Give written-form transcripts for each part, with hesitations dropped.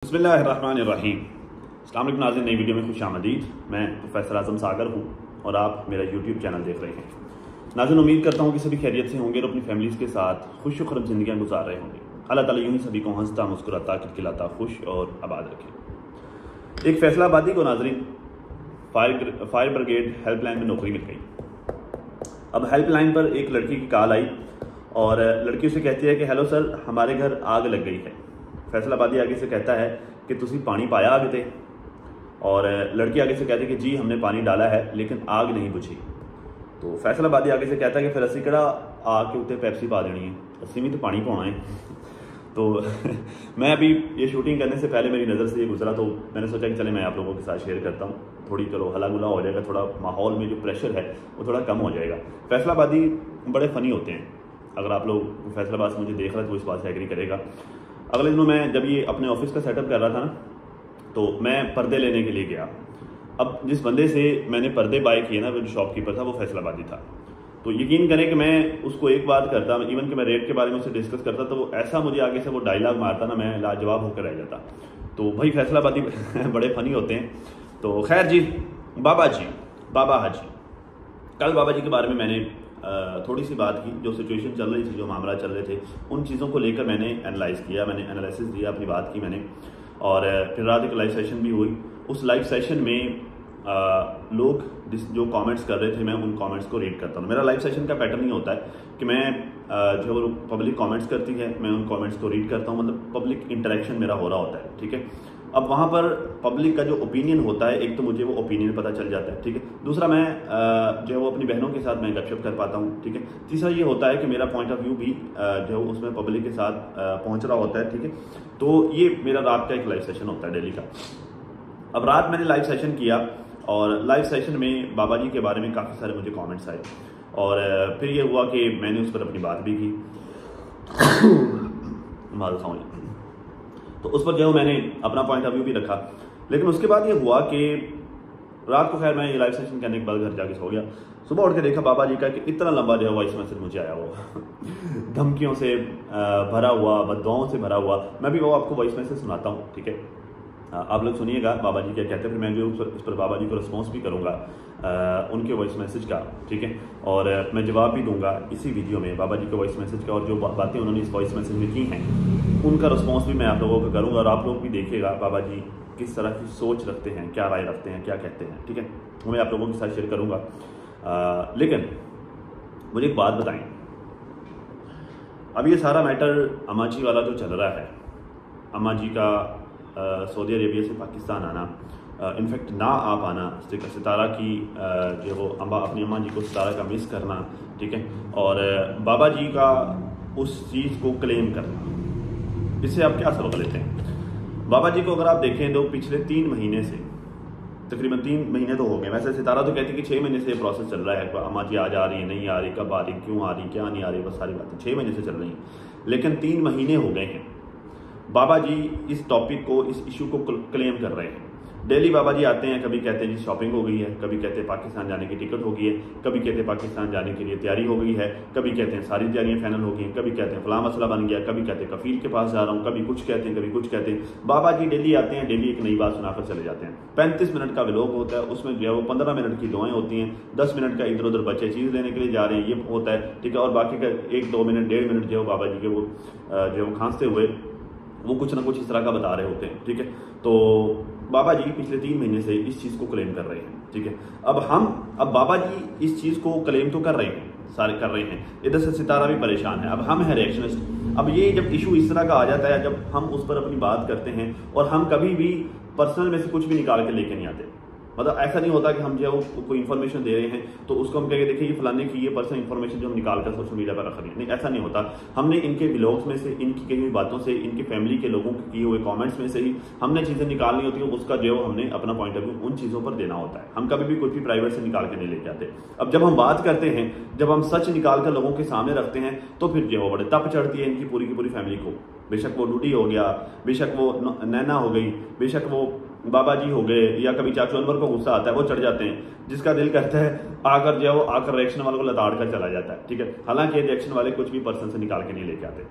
बिस्मिल्लाहिर्रहमानिर्रहीम। अस्सलाम वालेकुम नाज़रीन, नई वीडियो में खुश आमदीद। मैं प्रोफेसर आज़म सागर हूँ और आप मेरा यूट्यूब चैनल देख रहे हैं। नाज़रीन, उम्मीद करता हूँ कि सभी खैरियत से होंगे और अपनी फैमिलीज़ के साथ खुश खुरम ज़िंदगियाँ गुजार रहे होंगे। अल्लाह ताला यूँ ही सभी को हंसता मुस्कुराता खिलखिलाता खुश और आबाद रखे। एक फैसलाबादी को नाज़रीन फायर ब्रिगेड हेल्पलाइन में नौकरी मिल गई। अब हेल्पलाइन पर एक लड़की की कॉल आई और लड़की उसे कहती है कि हेलो सर, हमारे घर आग लग गई है। फैसलाबादी आगे से कहता है कि तुसी पानी पाया आग ते, और लड़की आगे से कहती है कि जी हमने पानी डाला है लेकिन आग नहीं बुझी। तो फैसलाबादी आगे से कहता है कि फिर असी कड़ा आग के उत्ते पेप्सी पा देनी है, असी भी तो पानी पाना है। तो मैं अभी ये शूटिंग करने से पहले मेरी नज़र से ये गुजरा, तो मैंने सोचा कि चले मैं आप लोगों के साथ शेयर करता हूँ। थोड़ी चलो हला गुला हो जाएगा, थोड़ा माहौल में जो प्रेशर है वो थोड़ा कम हो जाएगा। फैसलाबादी बड़े फ़नी होते हैं। अगर आप लोग फैसलाबाद से मुझे देख रहे हैं तो इस बात से एग्री करेगा। अगले दिनों मैं जब ये अपने ऑफिस का सेटअप कर रहा था ना, तो मैं पर्दे लेने के लिए गया। अब जिस बंदे से मैंने पर्दे बाय किए ना, वो जो शॉपकीपर था वो फैसलाबादी था। तो यकीन करें कि मैं उसको एक बात करता, इवन कि मैं रेट के बारे में उससे डिस्कस करता, तो वो ऐसा मुझे आगे से वो डायलॉग मारता ना, मैं लाजवाब होकर रह जाता। तो भाई फैसलाबादी बड़े फनी होते हैं। तो खैर जी, बाबा हाजी, कल बाबा जी के बारे में मैंने थोड़ी सी बात की। जो सिचुएशन चल रही थी, जो मामला चल रहे थे, उन चीज़ों को लेकर मैंने एनालाइज़ किया, मैंने एनालिसिस दिया, अपनी बात की मैंने। और फिर रात एक लाइव सेशन भी हुई। उस लाइव सेशन में लोग जो कमेंट्स कर रहे थे, मैं उन कमेंट्स को रीड करता हूँ। मेरा लाइव सेशन का पैटर्न ही होता है कि मैं जो पब्लिक कमेंट्स करती है, मैं उन कमेंट्स को रीड करता हूँ। मतलब पब्लिक इंटरेक्शन मेरा हो रहा होता है, ठीक है। अब वहाँ पर पब्लिक का जो ओपिनियन होता है, एक तो मुझे वो ओपिनियन पता चल जाता है, ठीक है। दूसरा, मैं जो है वो अपनी बहनों के साथ मैं गपशप कर पाता हूँ, ठीक है। तीसरा ये होता है कि मेरा पॉइंट ऑफ व्यू भी जो है उसमें पब्लिक के साथ पहुँच रहा होता है, ठीक है। तो ये मेरा रात का एक लाइव सेशन होता है डेली का। अब रात मैंने लाइव सेशन किया और लाइव सेशन में बाबा जी के बारे में काफ़ी सारे मुझे कमेंट्स आए, और फिर ये हुआ कि मैंने उस पर अपनी बात भी की। तो उस पर जो मैंने अपना पॉइंट ऑफ व्यू भी रखा। लेकिन उसके बाद ये हुआ कि रात को खैर मैं ये लाइव सेशन करने के बाद घर जाके सो गया। सुबह उठ के देखा बाबा जी का कि इतना लंबा जो है वॉइस मैसेज मुझे आया हुआ धमकियों से भरा हुआ, बददुआओं से भरा हुआ। मैं भी वो आपको वॉइस मैसेज सुनाता हूँ, ठीक है। आप लोग सुनिएगा बाबा जी क्या कहते हैं, फिर मैं जो उस पर बाबा जी को रिस्पॉन्स भी करूँगा उनके वॉइस मैसेज का, ठीक है। और मैं जवाब भी दूंगा इसी वीडियो में बाबा जी के वॉइस मैसेज का, और जो बातें उन्होंने इस वॉइस मैसेज में की हैं उनका रिस्पॉन्स भी मैं आप लोगों को करूँगा। और आप लोग भी देखिएगा बाबा जी किस तरह की सोच रखते हैं, क्या राय रखते हैं, क्या कहते हैं, ठीक है। वो मैं आप लोगों के साथ शेयर करूँगा। लेकिन मुझे एक बात बताएं, अब ये सारा मैटर अम्मा जी वाला जो चल रहा है, अम्मा जी का सऊदी अरेबिया से पाकिस्तान आना, इनफैक्ट ना आ पाना, सितारा की जो वो अपनी अम्मा जी को सितारा का मिस करना, ठीक है। और बाबा जी का उस चीज़ को क्लेम करना, इससे आप क्या सबक लेते हैं? बाबा जी को अगर आप देखें तो पिछले 3 महीने से, तकरीबन 3 महीने तो हो गए। वैसे सितारा तो कहती है कि 6 महीने से प्रोसेस चल रहा है, अम्मा जी आज आ रही है, नहीं आ रही, कब आ रही, क्यों आ रही, क्या नहीं आ रही, बस सारी बातें 6 महीने से चल रही हैं। लेकिन 3 महीने हो गए हैं बाबा जी इस टॉपिक को, इस इशू को क्लेम कर रहे हैं। डेली बाबा जी आते हैं, कभी कहते हैं जी शॉपिंग हो गई है, कभी कहते हैं पाकिस्तान जाने की टिकट हो गई है, कभी कहते हैं पाकिस्तान जाने के लिए तैयारी हो गई है, कभी कहते हैं सारी तैयारियां फाइनल हो गई हैं, कभी कहते हैं फलां मसला बन गया, कभी कहते हैं कफील के पास जा रहा हूँ, कभी कुछ कहते हैं, कभी कुछ कहते हैं। बाबा जी डेली आते हैं, डेली एक नई बात सुनाकर चले जाते हैं। 35 मिनट का व्लॉग होता है, उसमें जो है वो 15 मिनट की दुआएं होती हैं, 10 मिनट का इधर उधर बच्चे चीज़ लेने के लिए जा रहे हैं ये होता है, ठीक है। और बाकी का 1-2 मिनट 1.5 मिनट जो बाबा जी के वो जो खांसते हुए वो कुछ ना कुछ इस तरह का बता रहे होते हैं, ठीक है। तो बाबा जी पिछले 3 महीने से इस चीज़ को क्लेम कर रहे हैं, ठीक है। अब बाबा जी इस चीज़ को क्लेम तो कर रहे हैं, सारे कर रहे हैं, इधर से सितारा भी परेशान है। अब हम हैं रिएक्शनिस्ट। अब ये जब इशू इस तरह का आ जाता है, जब हम उस पर अपनी बात करते हैं और हम कभी भी पर्सनल में से कुछ भी निकाल के लेके नहीं आते, मतलब ऐसा नहीं होता कि हम जो है कोई इन्फॉर्मेशन दे रहे हैं तो उसको हम कहेंगे देखिए ये फलाने की ये पर्सनल इन्फॉर्मेशन जो हम निकाल कर सोशल मीडिया पर रख रहे हैं, नहीं, ऐसा नहीं होता। हमने इनके व्लॉग्स में से, इनकी कही हुई बातों से, इनकी फैमिली के लोगों के किए हुए कमेंट्स में से ही हमने चीज़ें निकालनी होती है, उसका जो हमने अपना पॉइंट ऑफ व्यू उन चीज़ों पर देना होता है। हम कभी भी कुछ भी प्राइवेट से निकाल के नहीं लेके आते। अब जब हम बात करते हैं, जब हम सच निकाल कर लोगों के सामने रखते हैं, तो फिर जो है बड़े तप चढ़ती है इनकी पूरी की पूरी फैमिली को। बेशक वो डूडी हो गया, बेशक वो नैना हो गई, बेशक वो बाबा जी हो गए, या कभी चाचू अनवर को गुस्सा आता है वो चढ़ जाते हैं, जिसका दिल करता है आकर जो है वो आकर रिएक्शन वालों को लताड़ कर चला जाता है, ठीक है। हालांकि रिएक्शन वाले कुछ भी पर्सन से निकाल के नहीं लेके आते।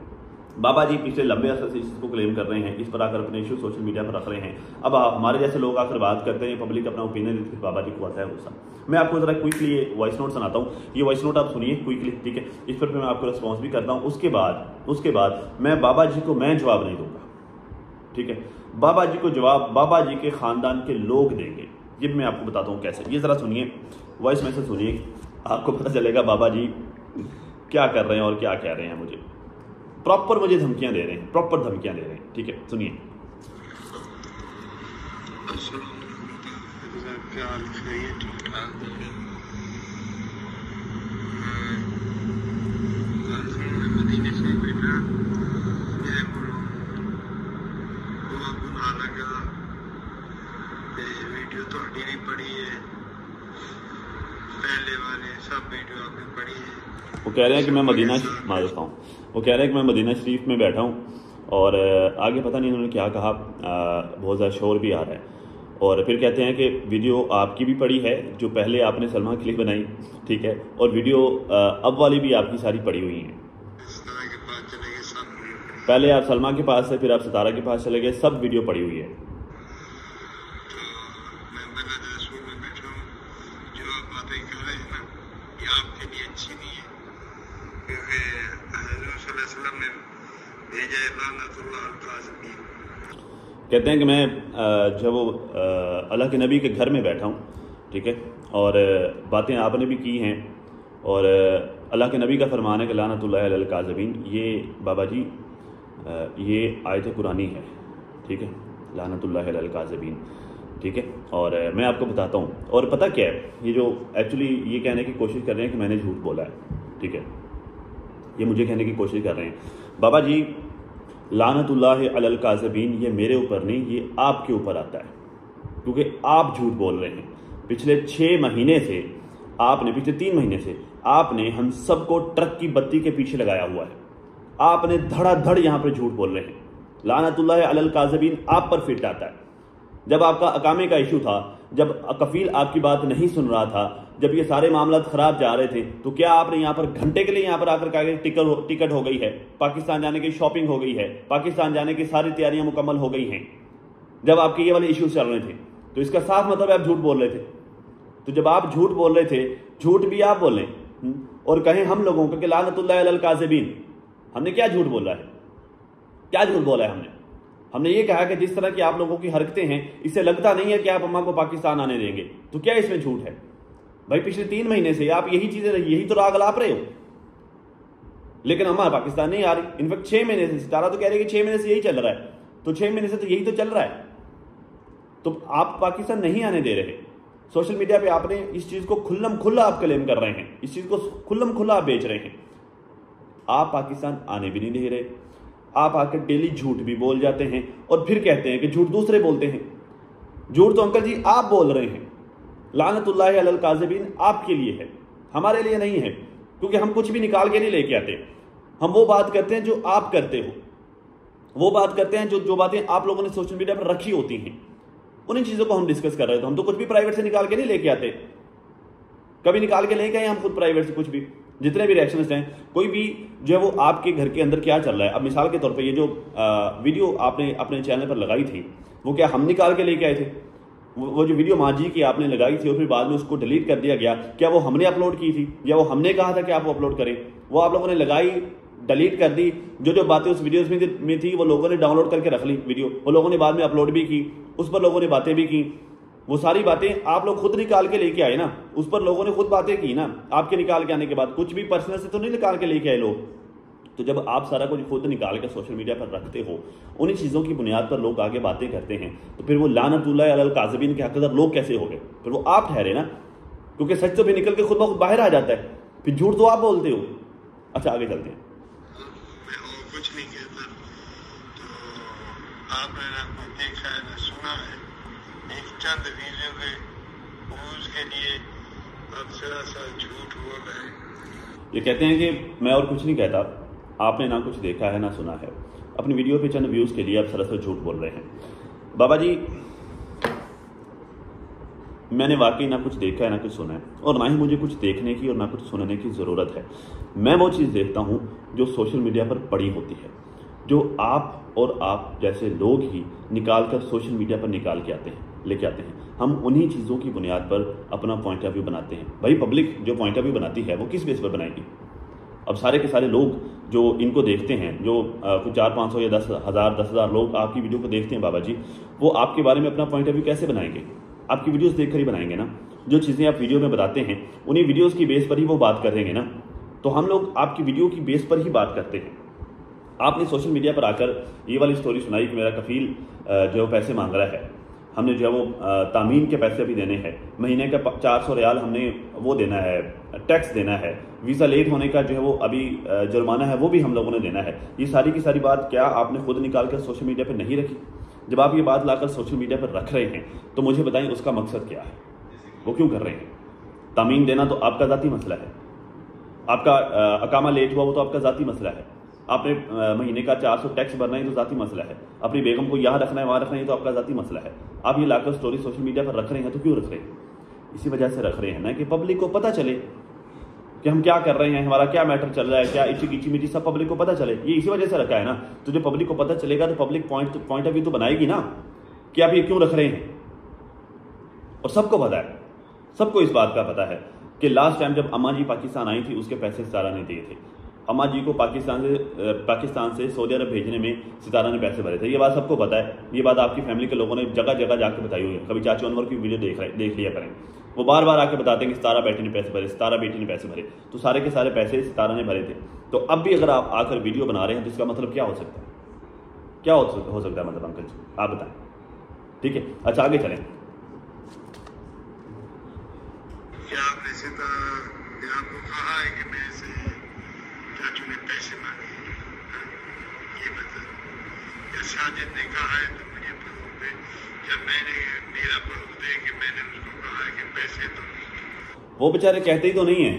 बाबा जी पिछले लंबे अरसे से इसको क्लेम कर रहे हैं, इस पर आकर अपने इशू सोशल मीडिया पर रख रहे हैं। अब हमारे जैसे लोग आकर बात करते हैं, पब्लिक अपना ओपिनियन देती है, बाबा जी को आता है गुस्सा। मैं आपको जरा क्विकली ये वॉइस नोट सुनाता हूँ, ये वॉइस नोट आप सुनिए क्विकली, ठीक है। इस पर मैं आपको रिस्पॉन्स भी करता हूँ। उसके बाद मैं बाबा जी को मैं जवाब नहीं दूंगा, ठीक है। बाबा जी को जवाब बाबा जी के खानदान के लोग देंगे। ये मैं आपको बताता हूँ कैसे। ये जरा सुनिए, वॉइस मैसेज सुनिए, आपको पता चलेगा बाबा जी क्या कर रहे हैं और क्या कह रहे हैं। मुझे प्रॉपर धमकियां दे रहे हैं, प्रॉपर धमकियां दे रहे हैं, ठीक है। सुनिए। वीडियो थोड़ी नहीं पड़ी है, पहले वाले सब वीडियो आपने पढ़ी है। वो कह रहे हैं कि मैं मदीना मारता हूँ, वो कह रहे हैं कि मैं मदीना शरीफ में बैठा हूँ और आगे पता नहीं उन्होंने क्या कहा, बहुत ज़्यादा शोर भी आ रहा है। और फिर कहते हैं कि वीडियो आपकी भी पड़ी है, जो पहले आपने सलमा के लिए बनाई, ठीक है, और वीडियो अब वाली भी आपकी सारी पड़ी हुई हैं। पहले आप सलमा के पास से, फिर आप सितारा के पास चले गए, सब वीडियो पड़ी हुई है। कहते हैं कि मैं जब वो अल्लाह के नबी के घर में बैठा हूँ, ठीक है, और बातें आपने भी की हैं, और अल्लाह के नबी का फरमान है कि लानतुल्लाह अलल काज़िबीन। ये बाबा जी ये आयत कुरानी है, ठीक है, लानतुल्लाह अलल काज़िबीन, ठीक है। और मैं आपको बताता हूँ, और पता क्या है, ये जो एक्चुअली ये कहने की कोशिश कर रहे हैं कि मैंने झूठ बोला है, ठीक है, ये मुझे कहने की कोशिश कर रहे हैं। बाबा जी लानतुल्लाह अलल काज़िबीन ये मेरे ऊपर नहीं, ये आपके ऊपर आता है, क्योंकि आप झूठ बोल रहे हैं। पिछले 6 महीने से आपने, पिछले 3 महीने से आपने हम सबको ट्रक की बत्ती के पीछे लगाया हुआ है। आपने धड़ाधड़ यहाँ पर झूठ बोल रहे हैं। लानतुल्लाह अलल काज़िबीन आप पर फिट आता है। जब आपका अकामे का इशू था, जब कफील आपकी बात नहीं सुन रहा था, जब ये सारे मामला खराब जा रहे थे, तो क्या आपने यहाँ पर घंटे के लिए यहाँ पर आकर कहा टिकट हो गई है, पाकिस्तान जाने की शॉपिंग हो गई है, पाकिस्तान जाने की सारी तैयारियां मुकम्मल हो गई हैं, जब आपके ये वाले इश्यूज चल रहे थे? तो इसका साफ मतलब आप झूठ बोल रहे थे। तो जब आप झूठ बोल रहे थे, झूठ भी आप बोलें और कहें हम लोगों को कि लानतुल्लाह अलल काज़िबीन, हमने क्या झूठ बोला है? क्या झूठ बोला है हमने ये कहा कि जिस तरह की आप लोगों की हरकतें हैं, इससे लगता नहीं है कि आप अम्मा को पाकिस्तान आने देंगे। तो क्या इसमें झूठ है भाई? पिछले 3 महीने से आप यही चीजें, यही तो राग लाप रहे हो, लेकिन अम्मा पाकिस्तान नहीं आ रही। इनफैक्ट 6 महीने से, सितारा तो कह रहे कि 6 महीने से यही चल रहा है, तो 6 महीने से तो यही तो चल रहा है। तो आप पाकिस्तान नहीं आने दे रहे। सोशल मीडिया पे आपने इस चीज को खुल्लम खुल्ला आप क्लेम कर रहे हैं, इस चीज को खुल्लम खुल्ला आप बेच रहे हैं। आप पाकिस्तान आने भी नहीं दे रहे, आप आकर डेली झूठ भी बोल जाते हैं और फिर कहते हैं कि झूठ दूसरे बोलते हैं। झूठ तो अंकल जी आप बोल रहे हैं। लानतुल्लाह अलल काज़िबीन आपके लिए है, हमारे लिए नहीं है, क्योंकि हम कुछ भी निकाल के नहीं लेके आते। हम वो बात करते हैं जो आप करते हो, वो बात करते हैं जो बातें आप लोगों ने सोशल मीडिया पर रखी होती हैं, उन्हीं चीजों को हम डिस्कस कर रहे थे। हम तो कुछ भी प्राइवेट से निकाल के नहीं लेके आते, कभी निकाल के लेके आए हम खुद प्राइवेट से कुछ भी। जितने भी रिएक्शंस हैं, कोई भी जो है वो आपके घर के अंदर क्या चल रहा है। अब मिसाल के तौर पे ये जो वीडियो आपने अपने चैनल पर लगाई थी, वो क्या हम निकाल के लेके आए थे? वो जो वीडियो माँ जी की आपने लगाई थी और फिर बाद में उसको डिलीट कर दिया गया, क्या वो हमने अपलोड की थी या वो हमने कहा था कि आप वो अपलोड करें? वो आप लोगों ने लगाई, डिलीट कर दी। जो बातें उस वीडियोस में थी वो लोगों ने डाउनलोड करके रख ली वीडियो, वो लोगों ने बाद में अपलोड भी की, उस पर लोगों ने बातें भी की। वो सारी बातें आप लोग खुद निकाल के लेके आए ना, उस पर लोगों ने खुद बातें की ना। आपके निकाल के आने के बाद कुछ भी पर्सनल से तो नहीं निकाल के लेके आए लोग। तो जब आप सारा कुछ खुद निकाल के सोशल मीडिया पर रखते हो, उन्हीं चीज़ों की बुनियाद पर लोग आगे बातें करते हैं, तो फिर वो लानतुल्लाह अलल काज़िबीन के हक़दार लोग कैसे हो गए? फिर वो आप ठहरे ना, क्योंकि सच तो भी निकल के खुद ब खुद बाहर आ जाता है, फिर झूठ तो आप बोलते हो। अच्छा आगे चलते हैं। कुछ नहीं कहता, तो आपने देखा है, सुना है, एक चंद वीडियो के व्यूज के लिए अब जरा सा झूठ बोल रहे हैं। ये कहते हैं कि मैं और कुछ नहीं कहता, आपने ना कुछ देखा है ना सुना है, अपनी वीडियो पे चंद व्यूज के लिए आप सरसर झूठ बोल रहे हैं। बाबा जी, मैंने वाकई ना कुछ देखा है ना कुछ सुना है, और ना ही मुझे कुछ देखने की और ना कुछ सुनने की ज़रूरत है। मैं वो चीज़ देखता हूँ जो सोशल मीडिया पर पड़ी होती है। जो आप और आप जैसे लोग ही निकाल कर सोशल मीडिया पर निकाल के आते हैं, लेके आते हैं। हम उन्हीं चीज़ों की बुनियाद पर अपना पॉइंट ऑफ व्यू बनाते हैं। भाई पब्लिक जो पॉइंट ऑफ व्यू बनाती है वो किस बेस पर बनाएगी? अब सारे के सारे लोग जो इनको देखते हैं, जो कुछ 400-500 या 10,000 लोग आपकी वीडियो को देखते हैं बाबा जी, वो आपके बारे में अपना पॉइंट ऑफ व्यू कैसे बनाएंगे? आपकी वीडियोस देखकर ही बनाएंगे ना। जो चीज़ें आप वीडियो में बताते हैं उन्हीं वीडियोस की बेस पर ही वो बात करेंगे ना। तो हम लोग आपकी वीडियो की बेस पर ही बात करते हैं। आपने सोशल मीडिया पर आकर ये वाली स्टोरी सुनाई कि मेरा कफील जो पैसे मांग रहा है, हमने जो है वो तामीन के पैसे भी देने हैं, महीने का 400 रियाल हमने वो देना है, टैक्स देना है, वीज़ा लेट होने का जो है वो अभी जुर्माना है वो भी हम लोगों ने देना है। ये सारी की सारी बात क्या आपने खुद निकाल कर सोशल मीडिया पर नहीं रखी? जब आप ये बात लाकर सोशल मीडिया पर रख रहे हैं तो मुझे बताएं उसका मकसद क्या है, वो क्यों कर रहे हैं? तामीन देना तो आपका ज़ाती मसला है, आपका अकामा लेट हुआ वो तो आपका ज़ाती मसला है, आपने महीने का 400 टैक्स भरना है तो ज़ाती मसला है, अपनी बेगम को यहाँ रखना है वहाँ रखना है तो आपका ज़ाती मसला है। आप ये लाकर स्टोरी सोशल मीडिया पर रख रहे हैं तो क्यों रख रहे हैं? इसी वजह से रख रहे हैं ना कि पब्लिक को पता चले कि हम क्या कर रहे हैं, हमारा क्या मैटर चल रहा है, क्या इची मीची सब पब्लिक को पता चले। ये इसी वजह से रखा है ना। तो जो पब्लिक को पता चलेगा तो पब्लिक पॉइंट ऑफ व्यू तो बनाएगी ना कि आप ये क्यों रख रहे हैं। और सबको पता है, सबको इस बात का पता है कि लास्ट टाइम जब अम्मा जी पाकिस्तान आई थी उसके पैसे सितारा ने दिए थे। अम्मा जी को पाकिस्तान से सऊदी अरब भेजने में सितारा ने पैसे भरे थे। ये बात सबको पता है। ये बात आपकी फैमिली के लोगों ने जगह जगह जाके बताई हुई है। कभी चाचू अनवर की वीडियो देख लिया करें, वो बार बार आके बताते हैं कि सितारा बेटी ने पैसे भरे, सितारा बेटी ने पैसे भरे। तो सारे के सारे पैसे सितारा ने भरे थे। तो अब भी अगर आप आकर वीडियो बना रहे हैं तो इसका मतलब क्या हो सकता है? क्या हो सकता है मतलब अंकल जी आप बताएं। ठीक है, अच्छा आगे चलें। आपको कहा है कि मेरे से चाचू ने पैसे मांगे, ये मतलब साजिद ने कहा है तो मुझे प्रूफ दे, जब मैंने मेरा प्रूफ दे कि मैंने उसको कहा है कि पैसे दो। वो बेचारे कहते ही तो नहीं है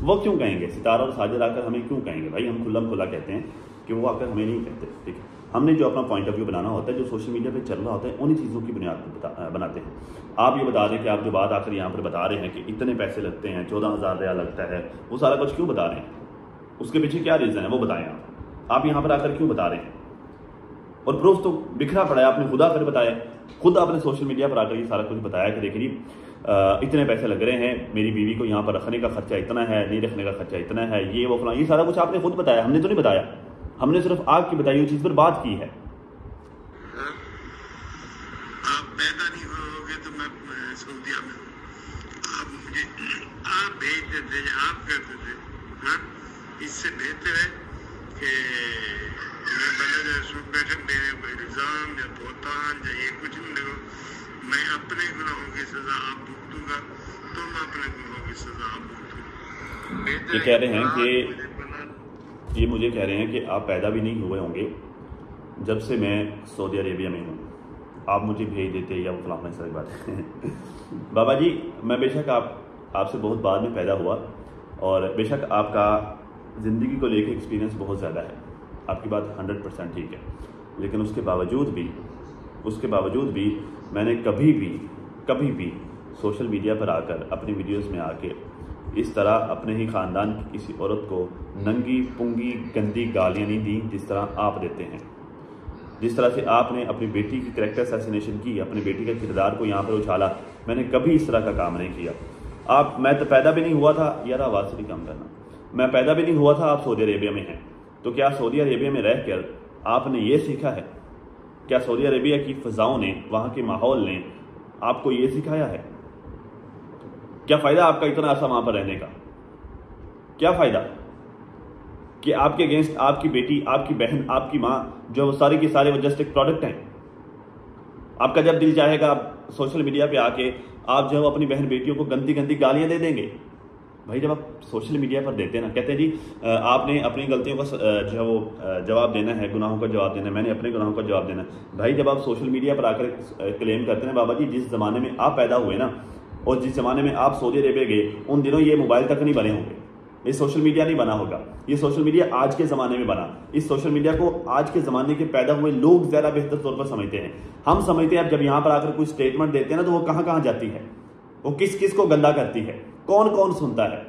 वो क्यों कहेंगे? सितारा और साजिद आकर हमें क्यों कहेंगे? भाई हम खुला कहते हैं कि वो आकर हमें नहीं कहते। ठीक है, हमने जो अपना पॉइंट ऑफ व्यू बनाना होता है, जो सोशल मीडिया पे चल रहा होता है, उन्हीं चीज़ों की बुनियाद पर बनाते हैं। आप ये बता दें कि आप जो बात आकर यहाँ पर बता रहे हैं कि इतने पैसे लगते हैं, 14,000 रियाल लगता है, वो सारा कुछ क्यों बता रहे हैं? उसके पीछे क्या रीज़न है वो बताएं। आप यहाँ पर आकर क्यों बता रहे हैं? और प्रूफ तो बिखरा पड़ा है, आपने खुद आकर बताया, खुद आपने सोशल मीडिया पर आकर ये सारा कुछ बताया कि देखिए इतने पैसे लग रहे हैं, मेरी बीवी को यहाँ पर रखने का खर्चा इतना है, नहीं रखने का खर्चा इतना है, ये वो फलां, ये सारा कुछ आपने खुद बताया, हमने तो नहीं बताया। हमने सिर्फ आपकी बताई हुई चीज़ पर बात की है। आप पैदा नहीं होगे तो मैं सऊदीया में, आप मुझे आप भेज देते, आप करते थे। हाँ, इससे बेहतर है कि मैं बने बैठे मेरे इल्ज़ाम या बोहतान या ये कुछ नहीं लगो। मैं अपने गुनाहों की सज़ा आप भुगतूंगा, तुम अपने गुनाहों की सज़ा आप भुगतूंगा। ये कह रहे हैं कि ये मुझे कह रहे हैं कि आप पैदा भी नहीं हुए होंगे जब से मैं सऊदी अरेबिया में हूँ, आप मुझे भेज देते या वो फलाना सारी बात बाबा जी मैं बेशक आपसे बहुत बाद में पैदा हुआ और बेशक आपका ज़िंदगी को लेकर एक्सपीरियंस बहुत ज़्यादा है, आपकी बात 100% ठीक है। लेकिन उसके बावजूद भी मैंने कभी भी सोशल मीडिया पर आकर अपनी वीडियोस में आके इस तरह अपने ही ख़ानदान की किसी औरत को नंगी पुंगी गंदी गालियाँ नहीं दी जिस तरह आप देते हैं। जिस तरह से आपने अपनी बेटी की कैरेक्टर असैसिनेशन की, अपनी बेटी के किरदार को यहाँ पर उछाला, मैंने कभी इस तरह का काम नहीं किया। मैं तो पैदा भी नहीं हुआ था, यार आवाज़ से भी काम करना, मैं पैदा भी नहीं हुआ था, आप सऊदी अरेबिया में हैं। तो क्या सऊदी अरेबिया में रहकर आपने ये सीखा है? क्या सऊदी अरेबिया की फ़िज़ाओं ने, वहाँ के माहौल ने आपको ये सिखाया है? क्या फ़ायदा आपका इतना अर्सा वहाँ पर रहने का? क्या फ़ायदा कि आपके अगेंस्ट आपकी बेटी, आपकी बहन, आपकी माँ जो वो सारे के सारे वो जस्ट एक प्रोडक्ट हैं। आपका जब दिल चाहेगा आप सोशल मीडिया पे आके आप जो है अपनी बहन बेटियों को गंदी गंदी गालियाँ दे देंगे। भाई जब आप सोशल मीडिया पर देते हैं ना, कहते हैं जी आपने अपनी गलतियों का जो है वो जवाब देना है, गुनाहों का जवाब देना है, मैंने अपने गुनाहों का जवाब देना है। भाई जब आप सोशल मीडिया पर आकर क्लेम करते हैं बाबा जी जिस ज़माने में आप पैदा हुए ना और जिस ज़माने में आप सऊदी अरेबिया गए, उन दिनों ये मोबाइल तक नहीं बने होंगे, ये सोशल मीडिया नहीं बना होगा। ये सोशल मीडिया आज के ज़माने में बना। इस सोशल मीडिया को आज के ज़माने के पैदा हुए लोग ज़्यादा बेहतर तौर पर समझते हैं। हम समझते हैं अब जब यहाँ पर आकर कोई स्टेटमेंट देते हैं ना तो वो कहाँ कहाँ जाती है, वो किस किस को गंदा करती है, कौन कौन सुनता है।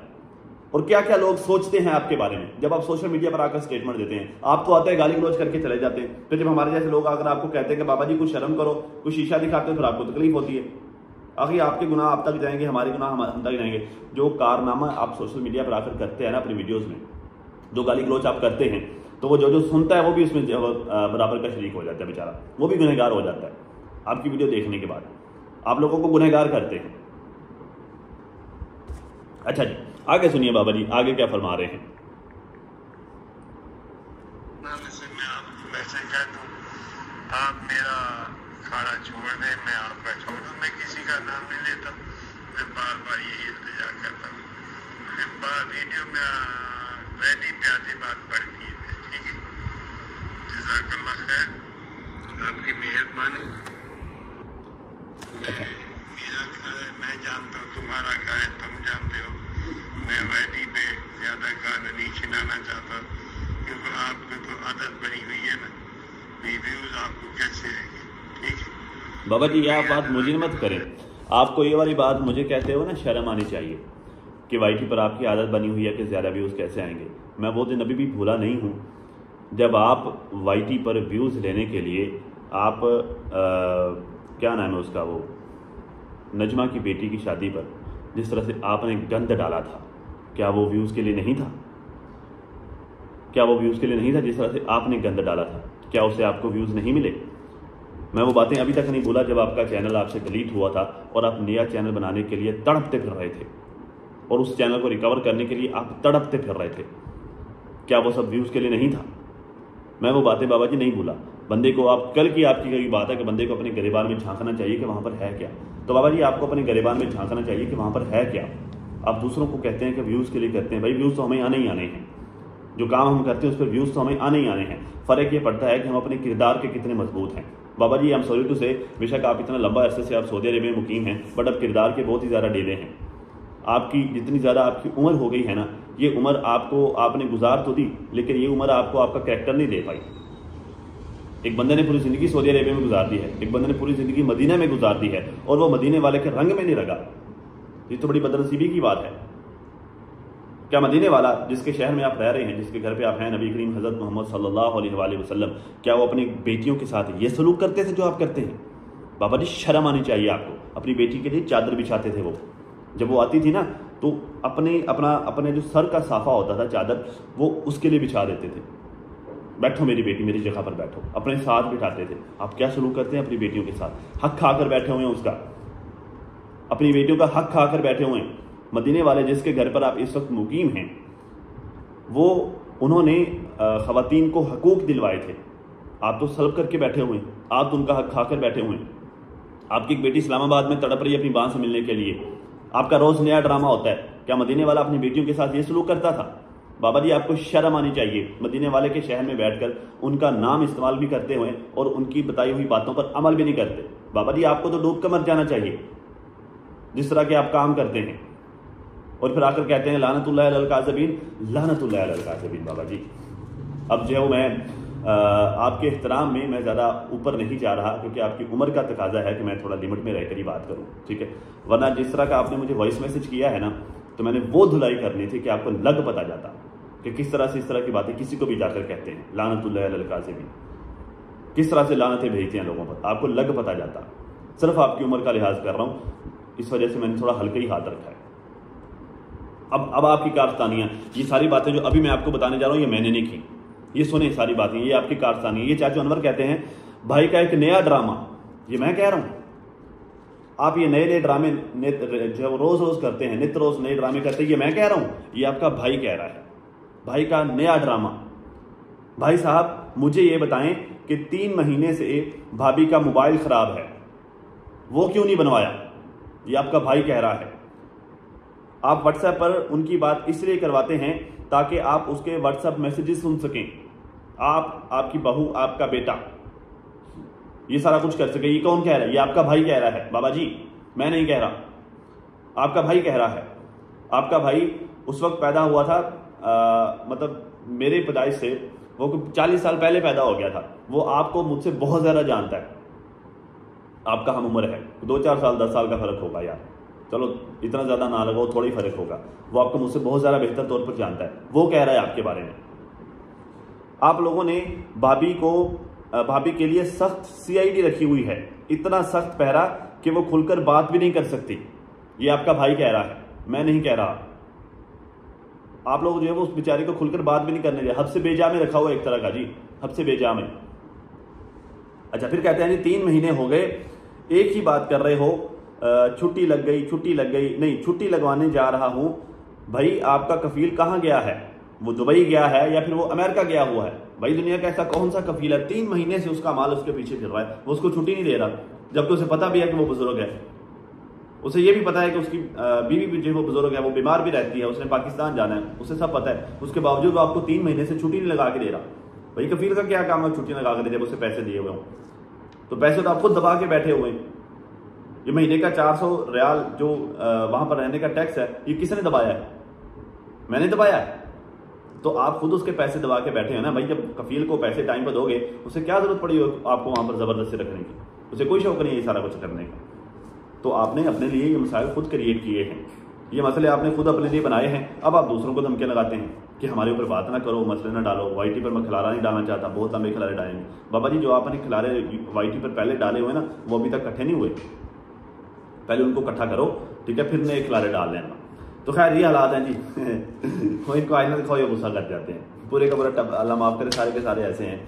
और क्या क्या लोग सोचते हैं आपके बारे में जब आप सोशल मीडिया पर आकर स्टेटमेंट देते हैं। आप तो आते हैं गाली गलौज करके चले जाते हैं, फिर जब हमारे जैसे लोग अगर आपको कहते हैं कि बाबा जी कुछ शर्म करो, कुछ शीशा दिखाते हो, फिर आपको तकलीफ होती है। आखिर आपके गुनाह आप तक जाएंगे, हमारे गुनाह हम तक जाएंगे। जो कारनामा आप सोशल मीडिया पर आकर करते हैं ना अपनी वीडियोज़ में, जो गाली गलौज आप करते हैं, तो वो जो सुनता है वो भी उसमें बराबर का शरीक हो जाता है बेचारा, वो भी गुनहगार हो जाता है। आपकी वीडियो देखने के बाद आप लोगों को गुनहगार करते हैं। अच्छा जी, आगे सुनिए बाबा जी, आगे क्या फरमा रहे हैं। आप मेरा खाना छोड़ दें, मैं आपका छोड़ दूं, मैं किसी का नाम नहीं लेता, मैं बार बार यही इल्तिजा करता हूँ। वीडियो में वैदी प्यादी बात बढ़ती है, ठीक है। जज़ाकल्लाह खैर, आपकी मेहरबानी। मेरा घर है, मैं जानता हूँ, तुम्हारा घर है, तुम जानते हो। मैं वैदी पे ज्यादा गाना नहीं खिलाना चाहता, क्योंकि आपको तो आदत बनी हुई है ना, रिव्यूज आपको कैसे आएंगे, ठीक है। बाबा जी आप बात मुझे मत करें, आपको ये वाली बात मुझे कहते हो ना शर्म आनी चाहिए कि वाईटी पर आपकी आदत बनी हुई है कि ज़्यादा व्यूज़ कैसे आएंगे। मैं वो दिन अभी भी भूला नहीं हूँ जब आप वाईटी पर व्यूज़ लेने के लिए आप क्या नाम है उसका, वो नजमा की बेटी की शादी पर जिस तरह से आपने गंद डाला था, क्या वो व्यूज़ के लिए नहीं था? क्या वो व्यूज़ के लिए नहीं था? जिस तरह से आपने गंद डाला था, क्या उससे आपको व्यूज़ नहीं मिले? मैं वो बातें अभी तक नहीं भूला जब आपका चैनल आपसे डिलीट हुआ था और आप नया चैनल बनाने के लिए तड़पते फिर रहे थे, और उस चैनल को रिकवर करने के लिए आप तड़पते फिर रहे थे। क्या वो सब व्यूज़ के लिए नहीं था? मैं वो बातें बाबा जी नहीं भूला। बंदे को आप कल की आपकी कई बात है कि बंदे को अपने गिरेबान में झांकना चाहिए कि वहाँ पर है क्या। तो बाबा जी आपको अपने गिरेबान में झांकना चाहिए कि वहाँ पर है क्या। आप दूसरों को कहते हैं कि व्यूज़ के लिए करते हैं, भाई व्यूज़ तो हमें आने ही आने हैं। जो काम हम करते हैं उस पर व्यूज़ तो हमें आने ही आने हैं। फ़र्क ये पड़ता है कि हम अपने किरदार के कितने मजबूत हैं। बाबा जी आई एम सॉरी टू से, बेशक आप इतना लंबा अरसे से आप सऊदी अरब में मुकीम हैं, बट अब किरदार के बहुत ही ज़्यादा ढीले हैं। आपकी जितनी ज़्यादा आपकी उम्र हो गई है ना, ये उम्र आपको आपने गुजार तो दी, लेकिन ये उम्र आपको आपका कैरेक्टर नहीं दे पाई। एक बंदे ने पूरी ज़िंदगी सऊदी अरब में गुजार दी है, एक बंदे ने पूरी ज़िंदगी मदीना में गुजार दी है, और वो मदीने वाले के रंग में नहीं लगा। ये तो बड़ी बदनसीबी की बात है। क्या मदीने वाला जिसके शहर में आप रह रहे हैं, जिसके घर पे आप हैं, नबी करीम हज़रत मोहम्मद सल्लल्लाहु अलैहि वसल्लम, क्या वो अपनी बेटियों के साथ ये सलूक करते थे जो आप करते हैं? बाबा जी शर्म आनी चाहिए आपको। अपनी बेटी के लिए चादर बिछाते थे वो, जब वो आती थी ना तो अपने जो सर का साफा होता था चादर, वो उसके लिए बिछा देते थे। बैठो मेरी बेटी, मेरी जगह पर बैठो, अपने साथ बिठाते थे। आप क्या सलूक करते हैं अपनी बेटियों के साथ? हक खाकर बैठे हुए हैं उसका, अपनी बेटियों का हक खाकर बैठे हुए हैं। मदीने वाले जिसके घर पर आप इस वक्त मुकीम हैं, वो उन्होंने ख़वातीन को हकूक़ दिलवाए थे, आप तो सल्ब करके बैठे हुए हैं, आप तो उनका हक खाकर बैठे हुए हैं। आपकी एक बेटी इस्लामाबाद में तड़प रही है अपनी मां से मिलने के लिए, आपका रोज़ नया ड्रामा होता है। क्या मदीने वाला अपनी बेटियों के साथ ये सलूक करता था? बाबा जी आपको शर्म आनी चाहिए। मदीने वाले के शहर में बैठकर उनका नाम इस्तेमाल भी करते हुए और उनकी बताई हुई बातों पर अमल भी नहीं करते। बाबा जी आपको तो डूब कर मर जाना चाहिए जिस तरह के आप काम करते हैं, और फिर आकर कहते हैं लानतुल्लाह अलल काज़िबीन, लानतुल्लाह अलल काज़िबीन। बाबा जी अब जो है मैं आपके एहतराम में मैं ज़्यादा ऊपर नहीं जा रहा, क्योंकि आपकी उम्र का तकाजा है कि मैं थोड़ा लिमिट में रहकर ही बात करूं, ठीक है। वरना जिस तरह का आपने मुझे वॉइस मैसेज किया है ना, तो मैंने वो धुलाई करनी थी कि आपको लग पता जाता कि किस तरह से इस तरह की बातें किसी को भी जाकर कहते हैं लानतुल्लाह अलल काज़िबीन, किस तरह से लानतें भेजते हैं लोगों पर, आपको लग पता जाता। सिर्फ आपकी उम्र का लिहाज कर रहा हूँ, इस वजह से मैंने थोड़ा हल्का ही हाथ रखा है। अब आपकी कारस्तानियाँ, ये सारी बातें जो अभी मैं आपको बताने जा रहा हूँ ये मैंने नहीं की, ये सुने सारी बातें, ये आपकी कारस्तानी है। ये चाचू अनवर कहते हैं भाई का एक नया ड्रामा, ये मैं कह रहा हूँ। आप ये नए नए ड्रामे जो रोज रोज करते हैं, नित्य रोज नए ड्रामे करते हैं, ये मैं कह रहा हूँ, ये आपका भाई कह रहा है। भाई का नया ड्रामा। भाई साहब मुझे ये बताएं कि 3 महीने से भाभी का मोबाइल खराब है, वो क्यों नहीं बनवाया? ये आपका भाई कह रहा है। आप व्हाट्सएप पर उनकी बात इसलिए करवाते हैं ताकि आप उसके व्हाट्सएप मैसेजेस सुन सकें, आप, आपकी बहू, आपका बेटा, ये सारा कुछ कर सके। ये कौन कह रहा है? ये आपका भाई कह रहा है। बाबा जी मैं नहीं कह रहा, आपका भाई कह रहा है। आपका भाई उस वक्त पैदा हुआ था, मतलब मेरे पैदाइश से वो 40 साल पहले पैदा हो गया था। वो आपको मुझसे बहुत ज़्यादा जानता है, आपका हम उम्र है, 2-4 साल 10 साल का फर्क होगा यार, चलो इतना ज़्यादा ना लगाओ, थोड़ा ही फर्क होगा। वो आपको मुझसे बहुत ज़्यादा बेहतर तौर पर जानता है, वो कह रहा है आपके बारे में। आप लोगों ने भाभी के लिए सख्त CID रखी हुई है, इतना सख्त पहरा कि वो खुलकर बात भी नहीं कर सकती। ये आपका भाई कह रहा है, मैं नहीं कह रहा। आप लोग जो है वो उस बेचारे को खुलकर बात भी नहीं करने दिया, हद से बेजा में रखा हुआ एक तरह का जी, हद से बेजा में। अच्छा, फिर कहते हैं जी 3 महीने हो गए एक ही बात कर रहे हो, छुट्टी लग गई, नहीं छुट्टी लगवाने जा रहा हूं। भाई आपका कफील कहाँ गया है? वो दुबई गया है या फिर वो अमेरिका गया हुआ है? भाई दुनिया का ऐसा कौन सा कफील है 3 महीने से उसका माल उसके पीछे फिर रहा है, वो उसको छुट्टी नहीं दे रहा, जबकि उसे पता भी है कि वो बुजुर्ग है। उसे ये भी पता है कि उसकी बीवी भी जो वो बुजुर्ग है, वो बीमार भी रहती है, उसने पाकिस्तान जाना है, उसे सब पता है। उसके बावजूद वो आपको 3 महीने से छुट्टी नहीं लगा के दे रहा। भाई कफील का क्या काम है छुट्टी लगा के दे, जब उसे पैसे दिए हुए हों? तो पैसे तो आप खुद दबा के बैठे हुए हैं। ये महीने का 400 रियाल जो वहां पर रहने का टैक्स है, ये किसने दबाया है? मैंने दबाया है। तो आप खुद उसके पैसे दबा के बैठे हैं ना भाई। जब कफील को पैसे टाइम पर दोगे, उसे क्या जरूरत पड़ी आपको वहां पर जबरदस्ती रखने की? उसे कोई शौक नहीं है ये सारा कुछ करने का। तो आपने अपने लिए ये मसाइल खुद क्रिएट किए हैं, ये मसले आपने खुद अपने लिए बनाए हैं। अब आप दूसरों को धमकियां लगाते हैं कि हमारे ऊपर बात ना करो, मसले ना डालो। YT पर मैं खिलारा नहीं डालना चाहता, बहुत लंबे खिलारे डालेंगे। बाबा जी जो आपने खिलारे YT पर पहले डाले हुए ना, वो अभी तक इकट्ठे नहीं हुए। पहले उनको इकट्ठा करो, ठीक है, फिर नए खिलारे डाल लेना। तो खैर ये हालात हैं जी। वो इनको आईना दिखाओ, ये गुस्सा कर जाते हैं। पूरे का पूरा अल्लाह माफ करे, सारे के सारे ऐसे हैं।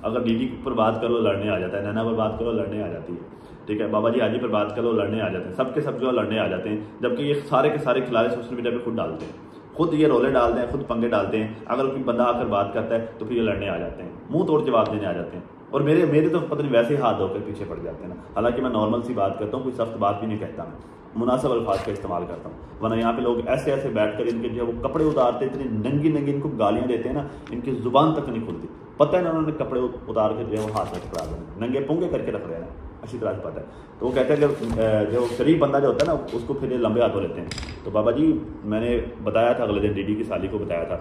अगर दीदी पर बात करो लड़ने आ जाता है, नैना पर बात करो लड़ने आ जाती है, ठीक है, बाबा जी हाजी पर बात करो लड़ने आ जाते हैं, सबके सब जो लड़ने आ जाते हैं। जबकि ये सारे के सारे खिलाड़ी सोशल मीडिया पे खुद डालते हैं, खुद ये रोले डालते हैं, खुद पंगे डालते हैं। अगर कोई बंदा आकर बात करता है तो फिर ये लड़ने आ जाते हैं, मुंह तोड़ जवाब देने आ जाते हैं। और मेरे तो पता नहीं वैसे ही हाथ धोकर पीछे पड़ जाते हैं ना। हालांकि मैं नॉर्मल सी बात करता हूँ, कोई सख्त बात भी नहीं कहता, मैं मुनासिब अल्फाज का इस्तेमाल करता हूँ। वरना यहाँ पे लोग ऐसे ऐसे बैठकर इनके जो है वो कपड़े उतारते हैं, इतनी नंगी नंगी इनको गालियाँ देते हैं ना, इनकी जुबान तक नहीं खुलती। पता है ना उन्होंने कपड़े उतार के जो है वो हाथ में पकड़ा देना, नंगे पुंगे करके रख रहे हैं, अच्छी तरह से पता है। तो वो कहते हैं जो शरीफ बंदा जो होता है ना, उसको फिर लंबे हाथों लेते हैं। तो बाबा जी मैंने बताया था, अगले दिन डीडी की साली को बताया था,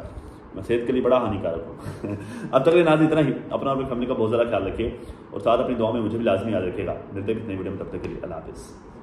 मैं सेहत के लिए बड़ा हानिकारक हूँ। अब तक नाज इतना ही। अपना और अपनी फैमिली का बहुत ज़्यादा ख्याल रखिए और साथ अपनी दुआ में मुझे भी लाजमी याद रखिएगा। मिलते हैं नई वीडियो में, तब तक के लिए अल्लाह हाफिज़।